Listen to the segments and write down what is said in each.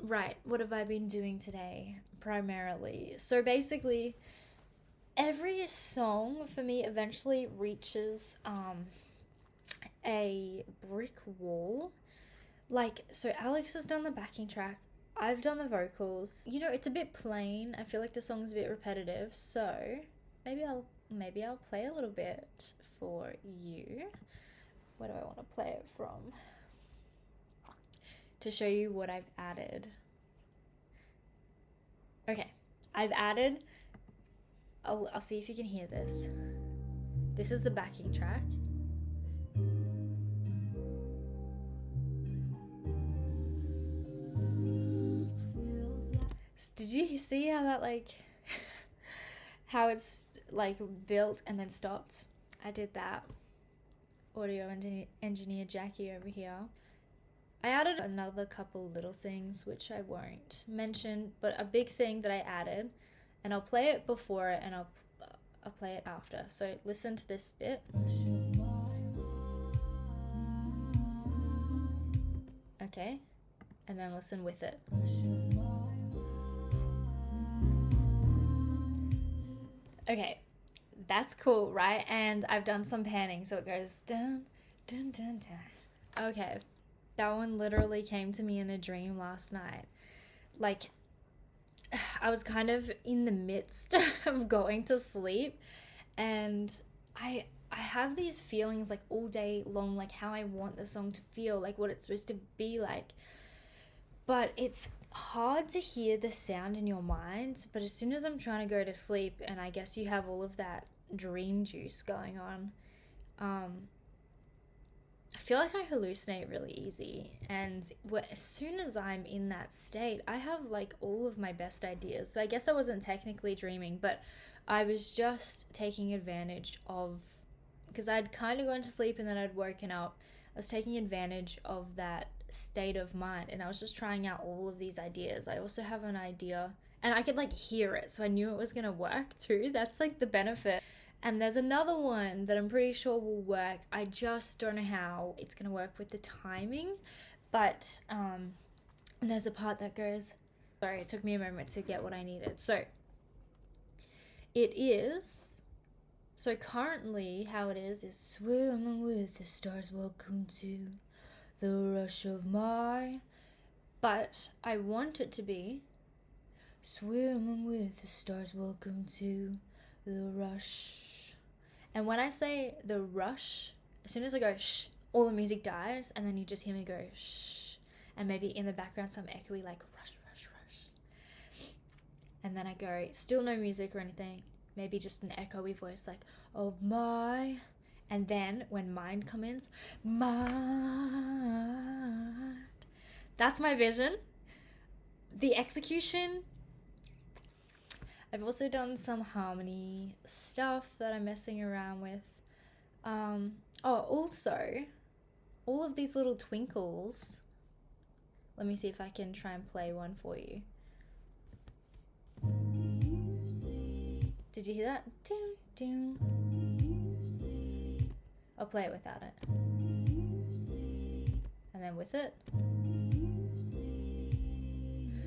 Right, what have I been doing today primarily? So basically, every song for me eventually reaches a brick wall. Like, so Alex has done the backing track, I've done the vocals. You know, it's a bit plain. I feel like the song's a bit repetitive, so maybe I'll play a little bit for you. Where do I want to play it from? To show you what I've added. Okay, I've added. I'll see if you can hear this. This is the backing track. Did you see how that like how it's like built and then stopped? I did that. Audio engineer Jackie over here. I added another couple little things which I won't mention, but a big thing that I added, and I'll play it before it and I'll play it after. So listen to this bit. Okay, and then listen with it. Okay, that's cool, right? And I've done some panning, so it goes dun dun dun dun. Okay, that one literally came to me in a dream last night. Like, I was kind of in the midst of going to sleep, and I have these feelings like all day long, like how I want the song to feel, like what it's supposed to be like. But it's hard to hear the sound in your mind. But as soon as I'm trying to go to sleep, and I guess you have all of that dream juice going on, I feel like I hallucinate really easy. And as soon as I'm in that state, I have like all of my best ideas. So I guess I wasn't technically dreaming, but I was just taking advantage of, because I'd kind of gone to sleep and then I'd woken up. I was taking advantage of that state of mind, and I was just trying out all of these ideas. I also have an idea, and I could like hear it, so I knew it was gonna work too. That's like the benefit. And there's another one that I'm pretty sure will work. I just don't know how it's gonna work with the timing, but there's a part that goes. Sorry, it took me a moment to get what I needed. So it is. So currently, how it is swimming with the stars. Welcome to the rush of my. But I want it to be swimming with the stars. Welcome to the rush. And when I say the rush, as soon as I go shh, all the music dies, and then you just hear me go shh, and maybe in the background some echoey like rush, rush, rush. And then I go, still no music or anything, maybe just an echoey voice like of my. And then when mind comes in, mind. That's my vision. The execution. I've also done some harmony stuff that I'm messing around with. Also, all of these little twinkles. Let me see if I can try and play one for you. Did you hear that? Doom, doom. I'll play it without it. And then with it.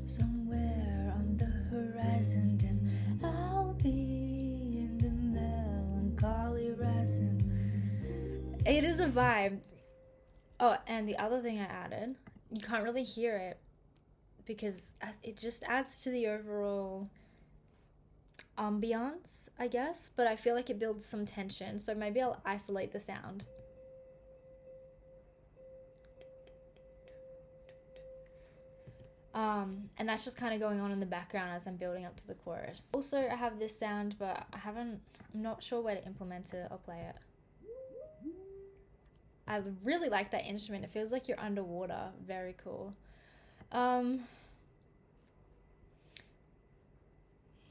Somewhere on the horizon, then I'll be in the melancholy rising. It is a vibe. Oh, and the other thing I added, you can't really hear it because it just adds to the overall ambiance, I guess, but I feel like it builds some tension, so maybe I'll isolate the sound. And that's just kind of going on in the background as I'm building up to the chorus. Also, I have this sound, but I'm not sure where to implement it or play it. I really like that instrument. It feels like you're underwater. Very cool.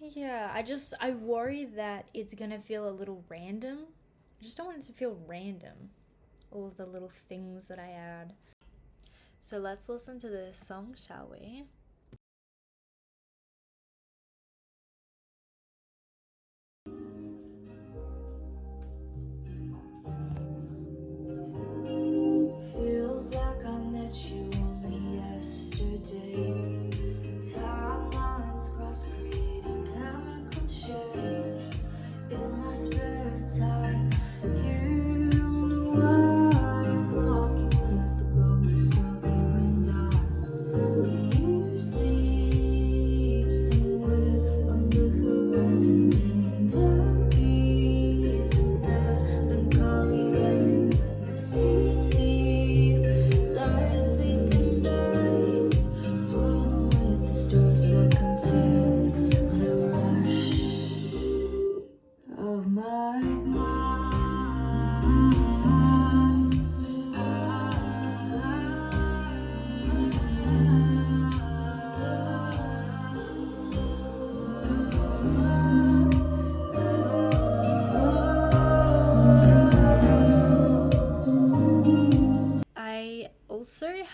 Yeah, I worry that it's gonna feel a little random. I just don't want it to feel random. All of the little things that I add. So let's listen to this song, shall we? Feels like I met you only yesterday.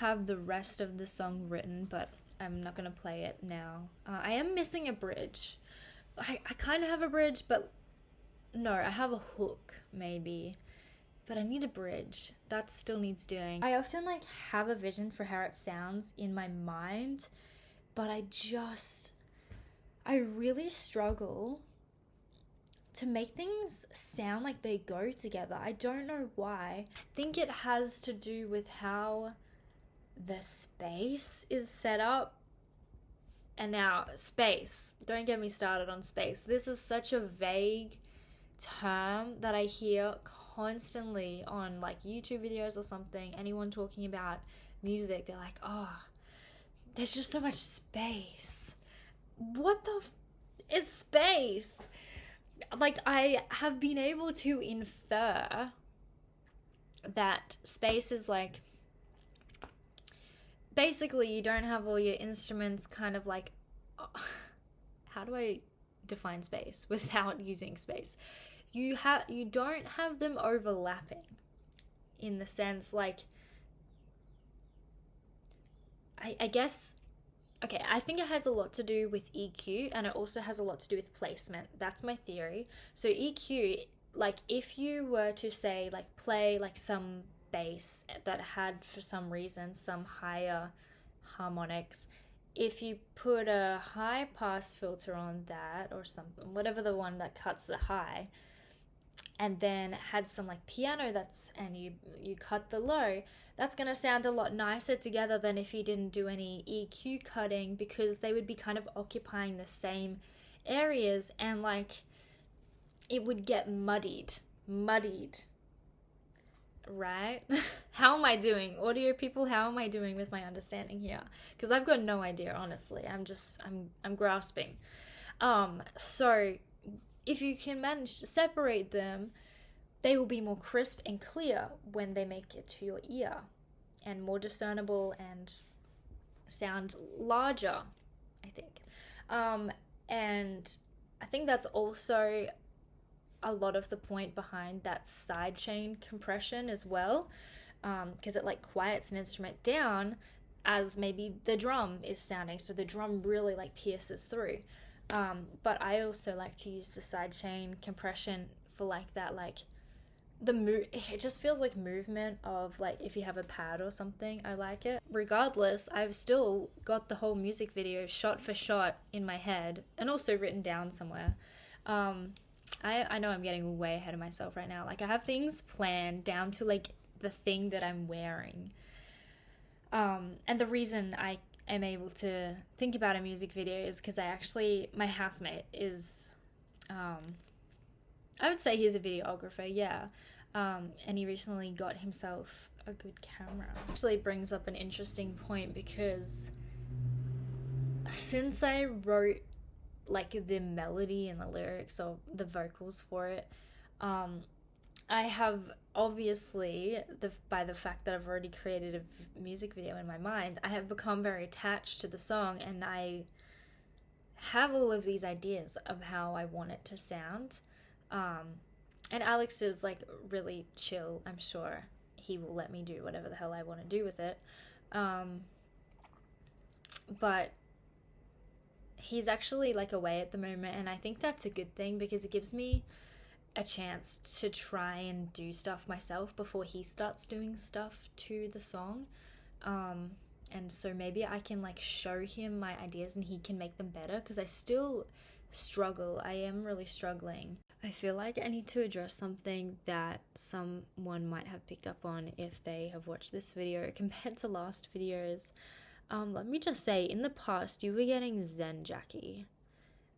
have the rest of the song written, but I'm not gonna play it now. I am missing a bridge. I kind of have a bridge, but no, I have a hook maybe, but I need a bridge. That still needs doing. I often like have a vision for how it sounds in my mind, but I really struggle to make things sound like they go together. I don't know why. I think it has to do with how the space is set up. And now, space. Don't get me started on space. This is such a vague term that I hear constantly on like YouTube videos or something. Anyone talking about music, they're like, oh, there's just so much space. What is space? Like, I have been able to infer that space is like, basically you don't have all your instruments kind of like, how do I define space without using space? You don't have them overlapping in the sense like, I guess, okay, I think it has a lot to do with EQ, and it also has a lot to do with placement. That's my theory. So EQ, like if you were to say like play like some bass that had for some reason some higher harmonics, if you put a high pass filter on that or something, whatever the one that cuts the high, and then had some like piano and you cut the low, that's going to sound a lot nicer together than if you didn't do any EQ cutting, because they would be kind of occupying the same areas, and like it would get muddied, right? How am I doing, audio people? How am I doing with my understanding here? Because I've got no idea, honestly. I'm grasping. So if you can manage to separate them, they will be more crisp and clear when they make it to your ear, and more discernible and sound larger, I think. And I think that's also a lot of the point behind that sidechain compression as well, because it like quiets an instrument down as maybe the drum is sounding, so the drum really like pierces through. But I also like to use the sidechain compression for like that, like it just feels like movement of like if you have a pad or something. I like it. Regardless, I've still got the whole music video shot for shot in my head and also written down somewhere. I know I'm getting way ahead of myself right now. Like I have things planned down to like the thing that I'm wearing. And the reason I am able to think about a music video is because my housemate is, I would say he's a videographer, yeah. And he recently got himself a good camera. Actually brings up an interesting point, because since I wrote like the melody and the lyrics or the vocals for it, I have obviously, by the fact that I've already created a music video in my mind, I have become very attached to the song, and I have all of these ideas of how I want it to sound. And Alex is like really chill. I'm sure he will let me do whatever the hell I want to do with it. But he's actually like away at the moment, and I think that's a good thing, because it gives me a chance to try and do stuff myself before he starts doing stuff to the song. And so maybe I can like show him my ideas and he can make them better, because I still struggle. I am really struggling. I feel like I need to address something that someone might have picked up on if they have watched this video compared to last videos. Let me just say, in the past, you were getting Zen Jackie.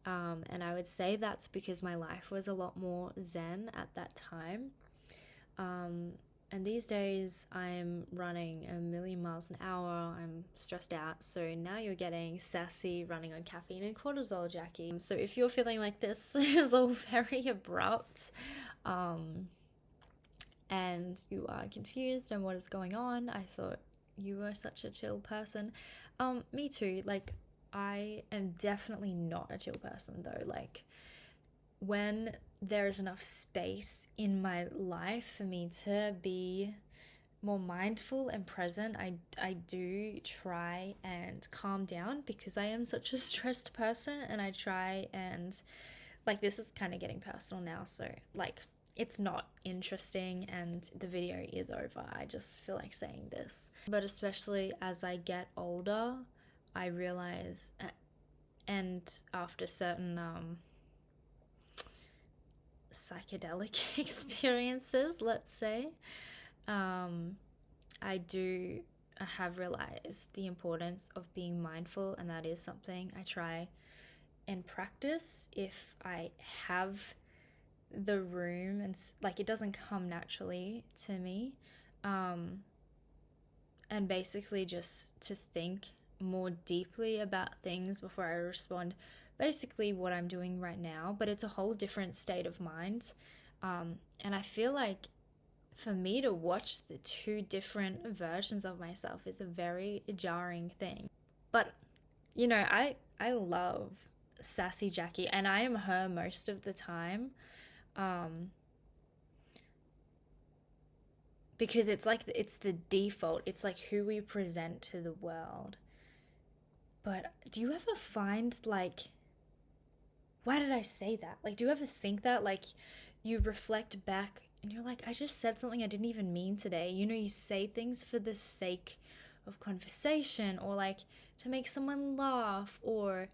And I would say that's because my life was a lot more zen at that time. And these days I'm running a million miles an hour. I'm stressed out. So now you're getting sassy, running on caffeine and cortisol Jackie. So if you're feeling like this is all very abrupt, and you are confused on what is going on, I thought you were such a chill person. Me too. Like, I am definitely not a chill person though. Like, when there's enough space in my life for me to be more mindful and present, I do try and calm down because I am such a stressed person, and I try and like, this is kind of getting personal now, so like, it's not interesting and the video is over. I just feel like saying this. But especially as I get older, I realize, and after certain psychedelic experiences, let's say, um, I do have realized the importance of being mindful, and that is something I try and practice if I have the room, and like, it doesn't come naturally to me. Um, and basically just to think more deeply about things before I respond. Basically, what I'm doing right now, but it's a whole different state of mind. And I feel like for me to watch the two different versions of myself is a very jarring thing. But I love Sassy Jackie, and I am her most of the time. Um, because it's like it's the default. It's like who we present to the world. But do you ever find like, why did I say that? Like, do you ever think that, like, you reflect back and you're like, I just said something I didn't even mean today. You say things for the sake of conversation, or like to make someone laugh, or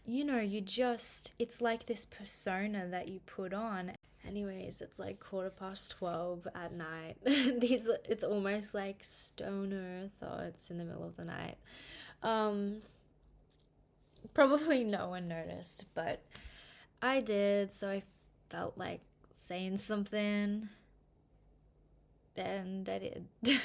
it's like this persona that you put on. Anyways, it's like 12:15 at night. It's almost like stoner thoughts in the middle of the night. Um, Probably no one noticed, but I did, so I felt like saying something, and I did.